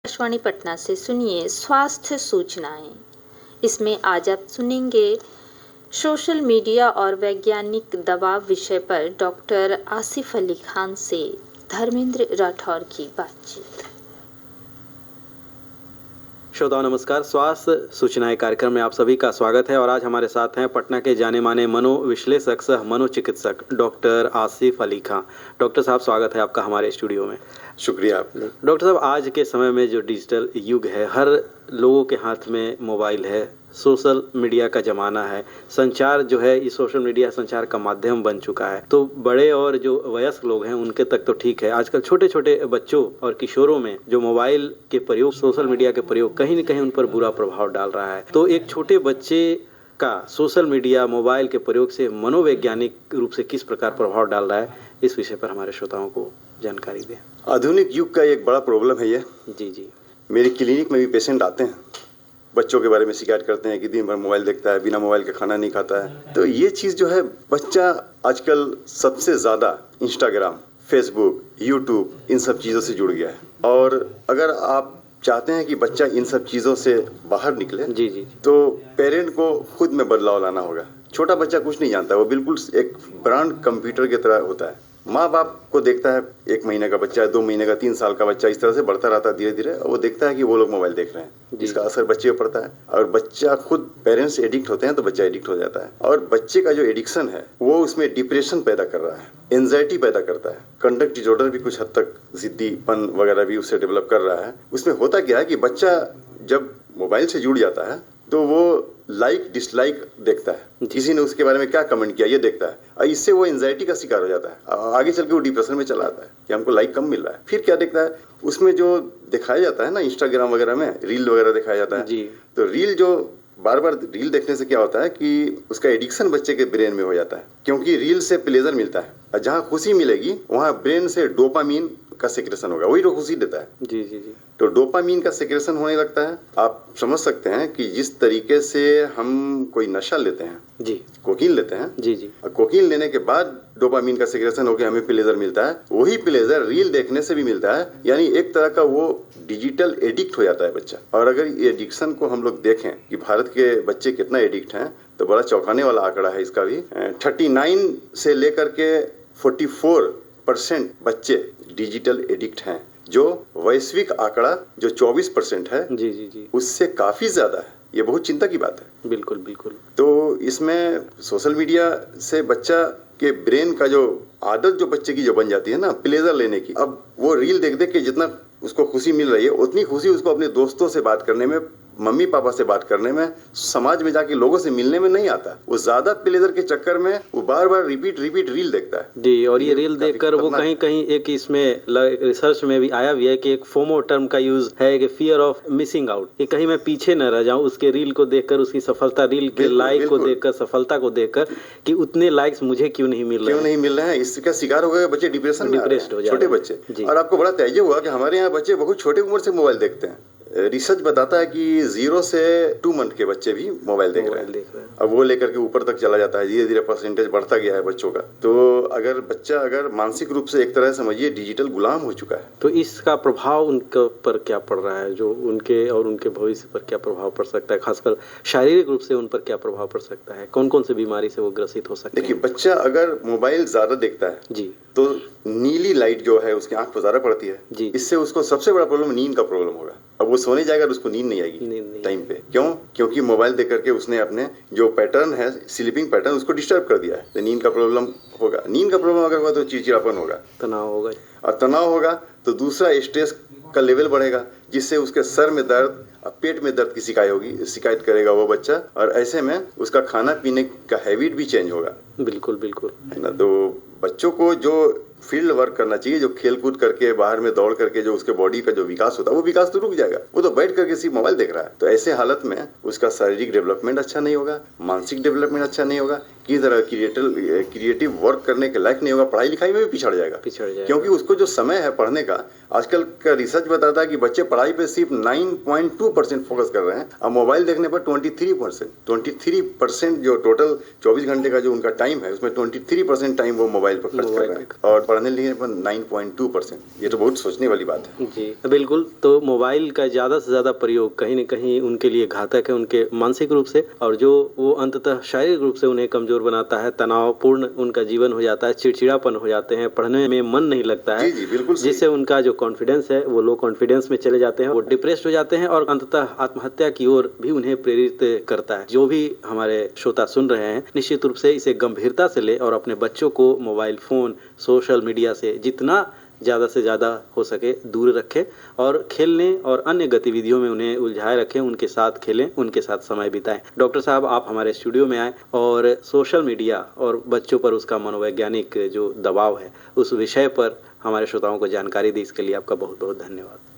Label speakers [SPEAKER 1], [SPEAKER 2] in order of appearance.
[SPEAKER 1] आकाशवाणी पटना से सुनिए स्वास्थ्य सूचनाएं। इसमें आज आप सुनेंगे सोशल मीडिया और वैज्ञानिक दबाव विषय पर डॉक्टर आसिफ अली खान से धर्मेंद्र राठौर की बातचीत।
[SPEAKER 2] श्रोताओं नमस्कार। स्वास्थ्य सूचनाएं कार्यक्रम में आप सभी का स्वागत है और आज हमारे साथ हैं पटना के जाने माने मनोविश्लेषक सह मनोचिकित्सक डॉक्टर आसिफ अली खान। डॉक्टर साहब स्वागत है आपका हमारे स्टूडियो में।
[SPEAKER 3] शुक्रिया आपका।
[SPEAKER 2] डॉक्टर साहब, आज के समय में जो डिजिटल युग है, हर लोगों के हाथ में मोबाइल है, सोशल मीडिया का ज़माना है, संचार जो है इस सोशल मीडिया संचार का माध्यम बन चुका है। तो बड़े और जो वयस्क लोग हैं उनके तक तो ठीक है, आजकल छोटे छोटे बच्चों और किशोरों में जो मोबाइल के प्रयोग, सोशल मीडिया के प्रयोग कहीं न कहीं उन पर बुरा प्रभाव डाल रहा है। तो एक छोटे बच्चे का सोशल मीडिया, मोबाइल के प्रयोग से मनोवैज्ञानिक रूप से किस प्रकार प्रभाव डाल रहा है, इस विषय पर हमारे श्रोताओं को जानकारी दें।
[SPEAKER 3] आधुनिक युग का एक बड़ा प्रॉब्लम है ये।
[SPEAKER 2] जी।
[SPEAKER 3] मेरी क्लिनिक में भी पेशेंट आते हैं, बच्चों के बारे में शिकायत करते हैं कि दिन भर मोबाइल देखता है, बिना मोबाइल के खाना नहीं खाता है। तो ये चीज़ जो है, बच्चा आजकल सबसे ज़्यादा इंस्टाग्राम, फेसबुक, यूट्यूब इन सब चीज़ों से जुड़ गया है। और अगर आप चाहते हैं कि बच्चा इन सब चीज़ों से बाहर निकले
[SPEAKER 2] जी,
[SPEAKER 3] तो पेरेंट को खुद में बदलाव लाना होगा। छोटा बच्चा कुछ नहीं जानता, वो बिल्कुल एक ब्रांड कंप्यूटर की तरह होता है। माँ बाप को देखता है, 1 महीने का बच्चा है, 2 महीने का, 3 साल का बच्चा, इस तरह से बढ़ता रहता है धीरे धीरे। और वो देखता है कि वो लोग मोबाइल देख रहे हैं, जिसका असर बच्चे पर पड़ता है। और बच्चा खुद, पेरेंट्स एडिक्ट होते हैं तो बच्चा एडिक्ट हो जाता है। और बच्चे का जो एडिक्शन है वो उसमें डिप्रेशन पैदा कर रहा है, एंजाइटी पैदा करता है, कंडक्ट डिसऑर्डर भी कुछ हद तक, जिद्दीपन वगैरह भी उससे डेवलप कर रहा है। उसमें होता क्या है कि बच्चा जब मोबाइल से जुड़ जाता है तो वो लाइक डिसलाइक देखता है, किसी ने उसके बारे में क्या कमेंट किया ये देखता है, और इससे वो एंजाइटी का शिकार हो जाता है। आगे चल के वो डिप्रेशन में चला आता है कि हमको लाइक कम मिल रहा है। फिर क्या देखता है, उसमें जो दिखाया जाता है ना इंस्टाग्राम वगैरह में, रील वगैरह दिखाया जाता है
[SPEAKER 2] जी।
[SPEAKER 3] तो रील, जो बार बार रील देखने से क्या होता है कि उसका एडिक्शन बच्चे के ब्रेन में हो जाता है, क्योंकि रील से प्लेजर मिलता है और जहाँ खुशी मिलेगी वहाँ ब्रेन से डोपामीन का सेक्रेशन होगा, वही तो खुशी देता है।
[SPEAKER 2] जी।
[SPEAKER 3] तो डोपामीन का सेक्रेशन होने लगता है। आप समझ सकते हैं कि जिस तरीके से हम कोई नशा लेते हैं,
[SPEAKER 2] जी,
[SPEAKER 3] कोकीन लेते हैं,
[SPEAKER 2] जी।
[SPEAKER 3] और कोकीन लेने के बाद डोपामीन का सेक्रेशन होकर हमें प्लेजर मिलता है, वही प्लेजर रील देखने से भी मिलता है। यानी एक तरह का वो डिजिटल एडिक्ट हो जाता है बच्चा। और अगर ये एडिक्शन को हम लोग देखें कि भारत के बच्चे कितना एडिक्ट हैं, तो बड़ा चौंकाने वाला आंकड़ा है इसका भी। 39 से लेकर के 44% बच्चे डिजिटल एडिक्ट हैं, जो वैश्विक आंकड़ा जो 24% है,
[SPEAKER 2] जी।
[SPEAKER 3] उससे काफी ज्यादा है। ये बहुत चिंता की बात है।
[SPEAKER 2] बिल्कुल।
[SPEAKER 3] तो इसमें सोशल मीडिया से बच्चा के ब्रेन का जो आदत जो बच्चे की जो बन जाती है ना, प्लेजर लेने की, अब वो रील देख देख के जितना उसको खुशी मिल रही है, उतनी खुशी उसको अपने दोस्तों से बात करने में, मम्मी पापा से बात करने में, समाज में जाके लोगों से मिलने में नहीं आता। वो ज्यादा प्लेजर के चक्कर में वो बार बार रिपीट रील देखता है
[SPEAKER 2] जी। और ये रील देखकर वो कहीं एक इसमें रिसर्च में भी आया भी है कि एक फोमो टर्म का यूज है कि फियर ऑफ मिसिंग आउट, कि कहीं मैं पीछे न रह जाऊं उसके रील को देखकर, उसकी सफलता, रील के लाइक को देखकर, सफलता को देखकर, कि उतने लाइक्स मुझे क्यों नहीं मिल रहे हैं।
[SPEAKER 3] इसका शिकार हो गए बच्चे, डिप्रेशन में
[SPEAKER 2] डिप्रेस्ड हो जाते
[SPEAKER 3] छोटे बच्चे। और आपको बड़ा ताज्जुब हुआ कि हमारे यहाँ बच्चे बहुत छोटे उम्र से मोबाइल देखते हैं। रिसर्च बताता है कि 0 से 2 मंथ के बच्चे भी मोबाइल देख रहे हैं। अब वो लेकर के ऊपर तक चला जाता है, धीरे धीरे परसेंटेज बढ़ता गया है बच्चों का। तो अगर बच्चा मानसिक रूप से एक तरह समझिए डिजिटल गुलाम हो चुका है,
[SPEAKER 2] तो इसका प्रभाव उनके पर क्या पड़ रहा है, जो उनके और उनके भविष्य पर क्या प्रभाव पड़ सकता है, खासकर शारीरिक रूप से उन पर क्या प्रभाव पड़ सकता है, कौन कौन सी बीमारी से वो ग्रसित हो सकते हैं?
[SPEAKER 3] देखिए, बच्चा अगर मोबाइल ज्यादा देखता है
[SPEAKER 2] जी,
[SPEAKER 3] तो नीली लाइट जो है उसकी आंख पर ज्यादा पड़ती है
[SPEAKER 2] जी।
[SPEAKER 3] इससे उसको सबसे बड़ा प्रॉब्लम नींद का प्रॉब्लम होगा। अब वो सोने जाएगा तो उसको नींद नहीं आएगी टाइम पे। क्योंकि मोबाइल देख करके उसने अपने जो पैटर्न है, स्लीपिंग पैटर्न, उसको डिस्टर्ब कर दिया है। तो नींद का प्रॉब्लम होगा। नींद का प्रॉब्लम अगर हुआ तो चिड़चिड़ापन होगा,
[SPEAKER 2] तनाव होगा,
[SPEAKER 3] और तनाव होगा तो दूसरा स्ट्रेस का लेवल बढ़ेगा, जिससे उसके सर में दर्द और पेट में दर्द की शिकायत करेगा वो बच्चा। और ऐसे में उसका खाना पीने का हैबिट भी चेंज होगा।
[SPEAKER 2] बिल्कुल
[SPEAKER 3] है ना। तो बच्चों को जो फील्ड वर्क करना चाहिए, जो खेल कूद करके, बाहर में दौड़ करके जो उसके बॉडी का जो विकास होता है, वो विकास तो रुक जाएगा। वो तो बैठ करके सिर्फ मोबाइल देख रहा है। तो ऐसे हालत में उसका शारीरिक डेवलपमेंट अच्छा नहीं होगा, मानसिक डेवलपमेंट अच्छा नहीं होगा, किसी तरह क्रिएटिव वर्क करने के लायक नहीं होगा, पढ़ाई लिखाई में भी पिछड़ जाएगा। क्योंकि उसको जो समय है पढ़ने का, आजकल का रिसर्च बताता है कि बच्चे पढ़ाई पे सिर्फ 9.2% फोकस कर रहे हैं, और मोबाइल देखने पर 23% जो टोटल 24 घंटे का जो उनका टाइम है, उसमें 23% टाइम वो मोबाइल पर खर्च कर रहे हैं। और पढ़ने लिखने पर 9.2%। ये तो बहुत सोचने वाली बात है।
[SPEAKER 2] जी बिल्कुल। तो मोबाइल का ज़्यादा से ज़्यादा प्रयोग कहीं न कहीं उनके लिए घातक है, उनके मानसिक रूप से, और जो वो अंततः शारीरिक रूप से उन्हें कमज़ोर बनाता है, तनावपूर्ण उनका जीवन हो जाता है, चिड़चिड़ापन हो जाते हैं, पढ़ने में मन नहीं लगता है,
[SPEAKER 3] जी बिल्कुल सही।
[SPEAKER 2] जिससे उनका जो कॉन्फिडेंस है वो लो कॉन्फिडेंस में चले जाते हैं, वो डिप्रेस्ड हो जाते हैं और अंततः आत्महत्या की ओर भी उन्हें प्रेरित करता है। जो भी हमारे श्रोता सुन रहे हैं, निश्चित रूप से इसे गंभीरता से ले और अपने बच्चों को मोबाइल फ़ोन, सोशल मीडिया से जितना ज़्यादा से ज़्यादा हो सके दूर रखें और खेलने और अन्य गतिविधियों में उन्हें उलझाए रखें, उनके साथ खेलें, उनके साथ समय बिताएं। डॉक्टर साहब, आप हमारे स्टूडियो में आए और सोशल मीडिया और बच्चों पर उसका मनोवैज्ञानिक जो दबाव है उस विषय पर हमारे श्रोताओं को जानकारी दी, इसके लिए आपका बहुत बहुत धन्यवाद।